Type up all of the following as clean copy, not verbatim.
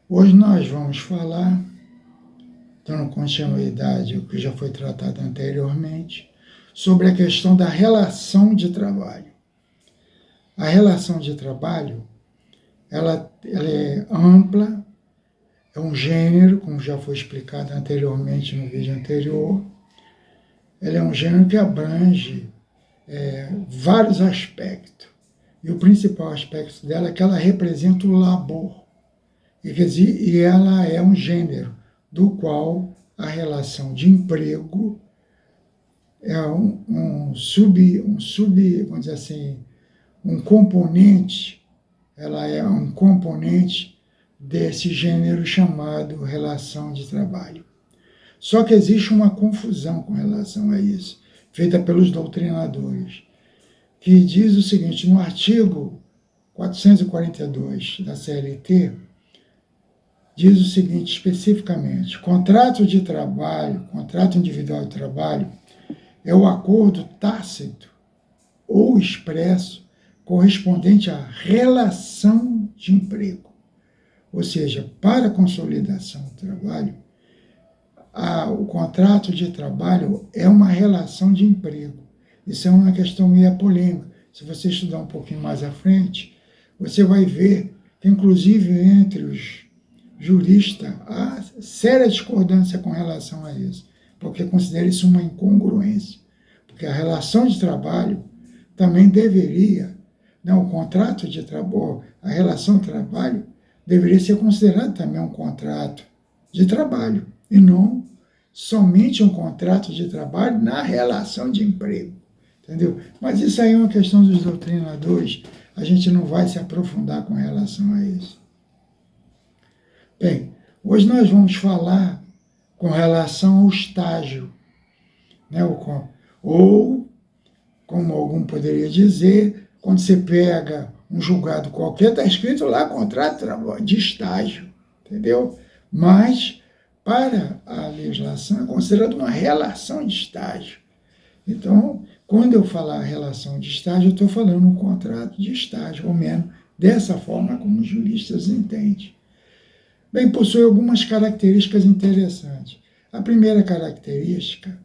Hoje nós vamos falar, dando continuidade ao que já foi tratado anteriormente, sobre a questão da relação de trabalho. A relação de trabalho, ela é ampla, é um gênero, como já foi explicado anteriormente no vídeo anterior. Ela é um gênero que abrange vários aspectos. E o principal aspecto dela é que ela representa o labor. E ela é um gênero do qual a relação de emprego é vamos dizer assim, um componente, ela é um componente desse gênero chamado relação de trabalho. Só que existe uma confusão com relação a isso, feita pelos doutrinadores, que diz o seguinte: no artigo 442 da CLT, diz o seguinte especificamente: contrato de trabalho, contrato individual de trabalho, é o acordo tácito ou expresso correspondente à relação de emprego. Ou seja, para a consolidação do trabalho, o contrato de trabalho é uma relação de emprego. Isso é uma questão meio polêmica. Se você estudar um pouquinho mais à frente, você vai ver que, inclusive, entre os juristas, há séria discordância com relação a isso, porque considera isso uma incongruência. Porque a relação de trabalho também deveria, não, o contrato de trabalho, a relação de trabalho deveria ser considerado também um contrato de trabalho, e não somente um contrato de trabalho na relação de emprego, entendeu? Mas isso aí é uma questão dos doutrinadores, a gente não vai se aprofundar com relação a isso. Bem, hoje nós vamos falar com relação ao estágio, né? Ou, como algum poderia dizer, quando você pega um julgado qualquer, está escrito lá contrato de estágio, entendeu? Mas, para a legislação, é considerado uma relação de estágio. Então, quando eu falar relação de estágio, eu estou falando um contrato de estágio, ou menos dessa forma como os juristas entendem. Bem, possui algumas características interessantes. A primeira característica,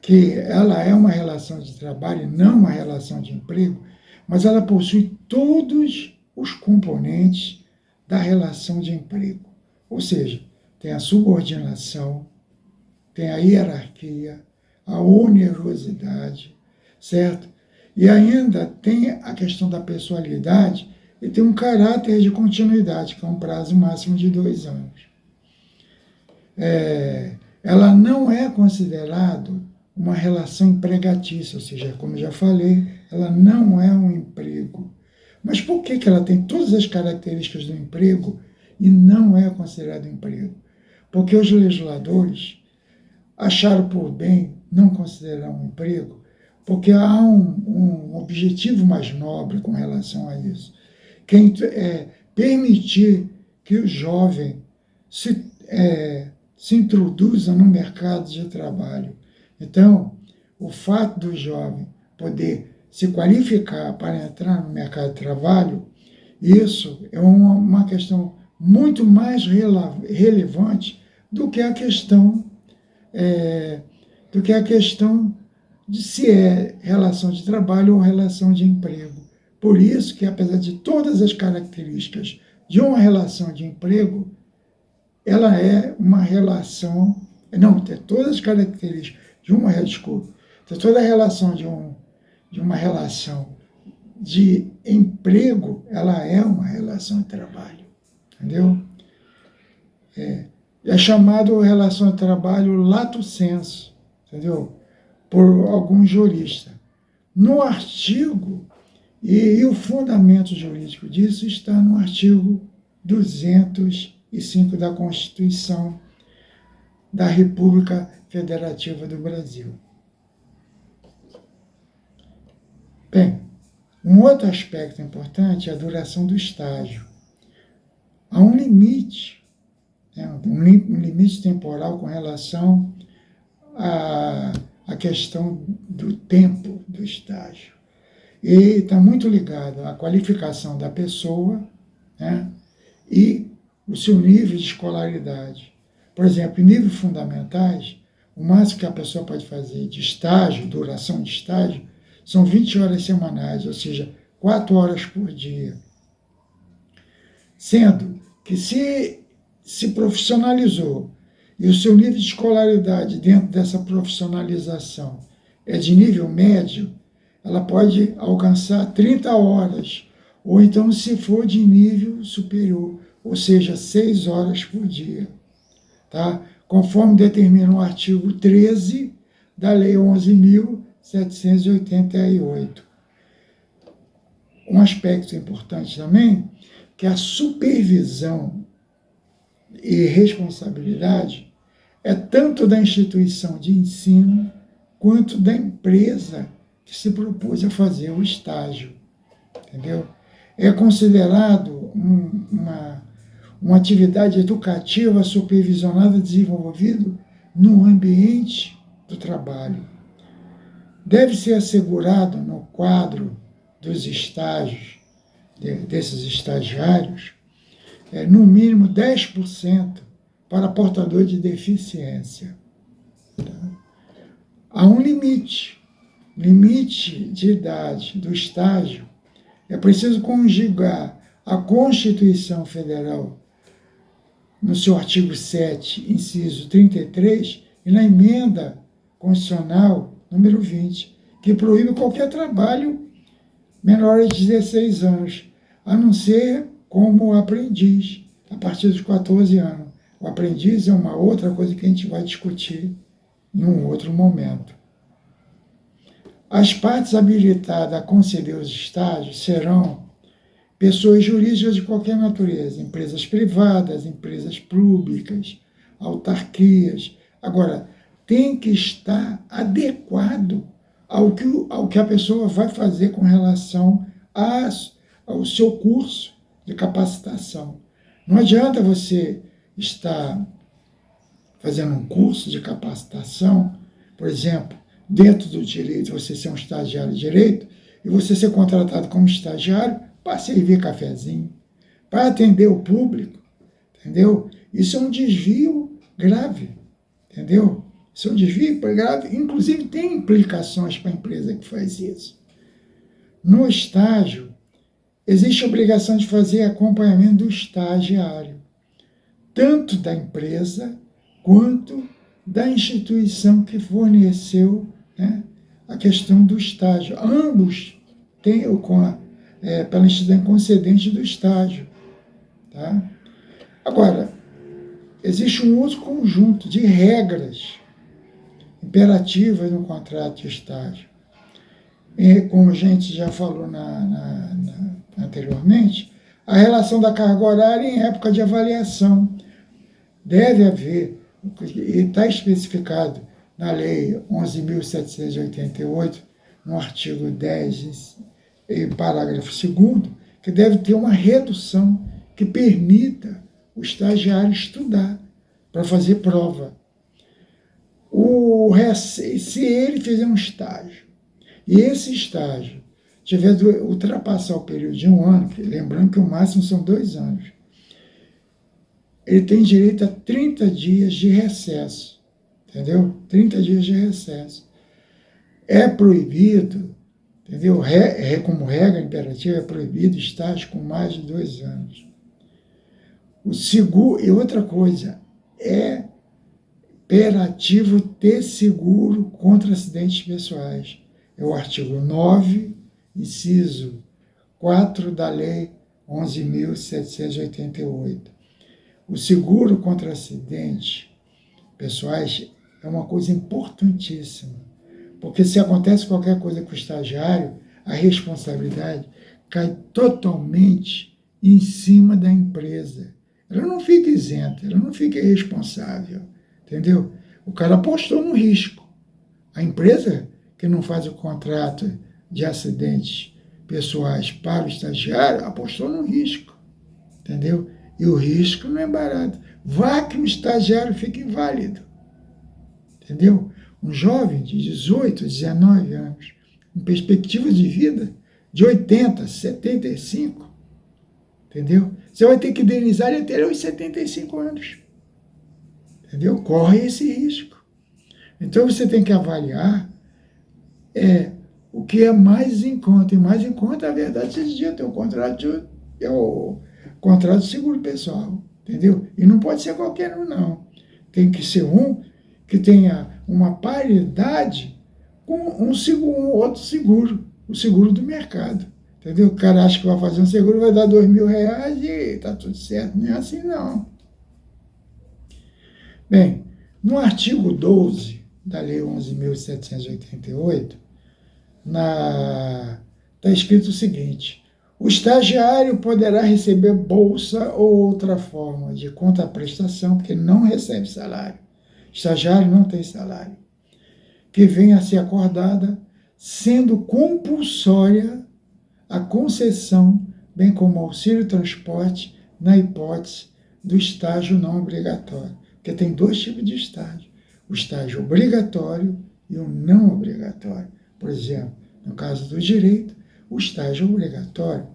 que ela é uma relação de trabalho, não uma relação de emprego, mas ela possui todos os componentes da relação de emprego. Ou seja, tem a subordinação, tem a hierarquia, a onerosidade, certo? E ainda tem a questão da pessoalidade e tem um caráter de continuidade, que é um prazo máximo de 2 anos. Ela não é considerada uma relação empregatícia, ou seja, como eu já falei, ela não é um emprego. Mas por que ela tem todas as características do emprego e não é considerado emprego? Porque os legisladores acharam por bem não considerar um emprego, porque há um objetivo mais nobre com relação a isso, que é permitir que o jovem se introduza no mercado de trabalho. Então, o fato do jovem poder se qualificar para entrar no mercado de trabalho, isso é uma questão muito mais relevante do que a questão de se é relação de trabalho ou relação de emprego. Por isso que, apesar de todas as características de uma relação de emprego, ela é uma relação, não, tem todas as características de uma, desculpa, tem toda a relação de uma relação de emprego, ela é uma relação de trabalho, entendeu? É chamado relação de trabalho lato sensu, entendeu? Por alguns juristas. No artigo, e o fundamento jurídico disso está no artigo 205 da Constituição da República Federativa do Brasil. Bem, um outro aspecto importante é a duração do estágio. Há um limite, um limite temporal com relação à questão do tempo do estágio. E está muito ligado à qualificação da pessoa, né, e o seu nível de escolaridade. Por exemplo, em níveis fundamentais, o máximo que a pessoa pode fazer de estágio, duração de estágio, são 20 horas semanais, ou seja, 4 horas por dia. Sendo que se profissionalizou e o seu nível de escolaridade dentro dessa profissionalização é de nível médio, ela pode alcançar 30 horas, ou então se for de nível superior, ou seja, 6 horas por dia, tá? Conforme determina o artigo 13 da Lei 11.788. Um aspecto importante também, que a supervisão e responsabilidade é tanto da instituição de ensino quanto da empresa que se propôs a fazer o estágio, entendeu? É considerado uma atividade educativa supervisionada e desenvolvida no ambiente do trabalho. Deve ser assegurado no quadro dos estágios, desses estagiários, no mínimo 10% para portador de deficiência. Tá? Há um limite de idade do estágio. É preciso conjugar a Constituição Federal no seu artigo 7, inciso 33, e na emenda constitucional número 20, que proíbe qualquer trabalho menor de 16 anos, a não ser como aprendiz, a partir dos 14 anos. O aprendiz é uma outra coisa que a gente vai discutir em um outro momento. As partes habilitadas a conceder os estágios serão pessoas jurídicas de qualquer natureza, empresas privadas, empresas públicas, autarquias. Agora, tem que estar adequado ao que a pessoa vai fazer com relação ao seu curso de capacitação. Não adianta você estar fazendo um curso de capacitação, por exemplo, dentro do direito, você ser um estagiário de direito, e você ser contratado como estagiário para servir cafezinho, para atender o público, entendeu? Isso é um desvio grave, entendeu? Isso é um desvio grave, inclusive tem implicações para a empresa que faz isso. No estágio, existe a obrigação de fazer acompanhamento do estagiário, tanto da empresa quanto da instituição que forneceu, né, a questão do estágio. Ambos têm, pela instituição concedente do estágio. Tá? Agora, existe um outro conjunto de regras imperativas no contrato de estágio. E, como a gente já falou anteriormente, a relação da carga horária em época de avaliação. Deve haver, e está especificado na Lei 11.788, no artigo 10, parágrafo 2º, que deve ter uma redução que permita o estagiário estudar para fazer prova. Se ele fizer um estágio, e esse estágio tiver de ultrapassar o período de 1 ano, lembrando que o máximo são 2 anos, ele tem direito a 30 dias de recesso, entendeu? 30 dias de recesso. É proibido, entendeu? Como regra imperativa, é proibido estágio com mais de 2 anos. O seguro, e outra coisa, é imperativo ter seguro contra acidentes pessoais. É o artigo 9, inciso 4 da Lei 11.788. O seguro contra acidentes pessoais é uma coisa importantíssima, porque se acontece qualquer coisa com o estagiário, a responsabilidade cai totalmente em cima da empresa. Ela não fica isenta, ela não fica irresponsável, entendeu? O cara apostou no risco. A empresa que não faz o contrato de acidentes pessoais para o estagiário apostou no risco, entendeu? E o risco não é barato. Vá que um estagiário fique inválido, entendeu? Um jovem de 18, 19 anos, com perspectiva de vida de 80, 75, entendeu? Você vai ter que indenizar ele até os 75 anos, entendeu? Corre esse risco. Então você tem que avaliar o que é mais em conta. E mais em conta, a verdade, esses dias tem o contrato de seguro pessoal, entendeu? E não pode ser qualquer um, não. Tem que ser um que tenha uma paridade com um outro seguro, o seguro do mercado, entendeu? O cara acha que vai fazer um seguro, vai dar R$2.000 e tá tudo certo. Não é assim, não. Bem, no artigo 12 da Lei 11.788, está escrito o seguinte: o estagiário poderá receber bolsa ou outra forma de contraprestação, porque não recebe salário. Estagiário não tem salário, que venha a ser acordada, sendo compulsória a concessão, bem como auxílio transporte, na hipótese do estágio não obrigatório. Porque tem dois tipos de estágio: o estágio obrigatório e o não obrigatório. Por exemplo, no caso do direito, o estágio é obrigatório,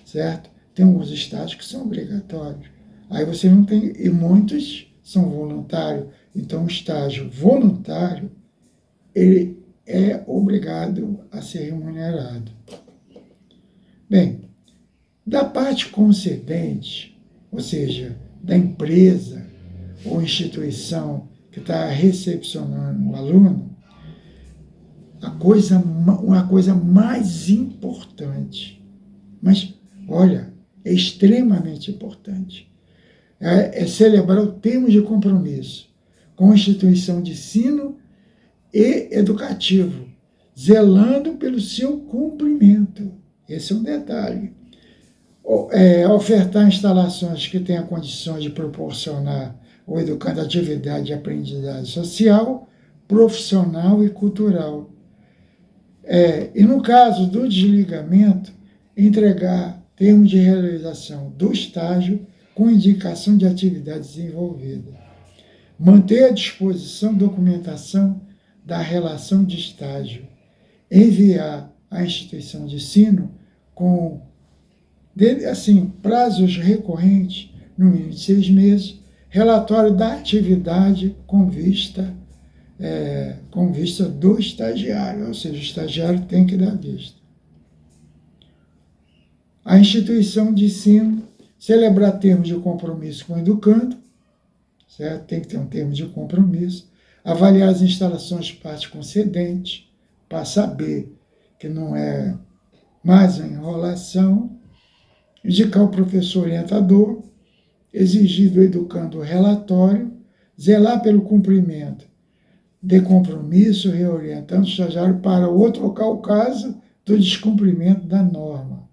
certo? Tem alguns estágios que são obrigatórios. Aí você não tem, e muitos são voluntários. Então, o estágio voluntário, ele é obrigado a ser remunerado. Bem, da parte concedente, ou seja, da empresa ou instituição que está recepcionando o aluno, uma coisa mais importante, mas, olha, é extremamente importante, é celebrar o termo de compromisso com a instituição de ensino e educativo, zelando pelo seu cumprimento. Esse é um detalhe. Ofertar instalações que tenham condições de proporcionar ao educando atividade de aprendizagem social, profissional e cultural. E no caso do desligamento, entregar termo de realização do estágio com indicação de atividade desenvolvida. Manter à disposição documentação da relação de estágio. Enviar à instituição de ensino com prazos recorrentes, no mínimo de 6 meses, relatório da atividade com vista do estagiário, ou seja, o estagiário tem que dar vista. A instituição de ensino celebrar termos de compromisso com o educando, certo? Tem que ter um termo de compromisso. Avaliar as instalações parte concedente, para saber que não é mais uma enrolação. Indicar o professor orientador, exigir do educando o relatório, zelar pelo cumprimento de compromisso, reorientando o estagiário para outrocar o caso do descumprimento da norma.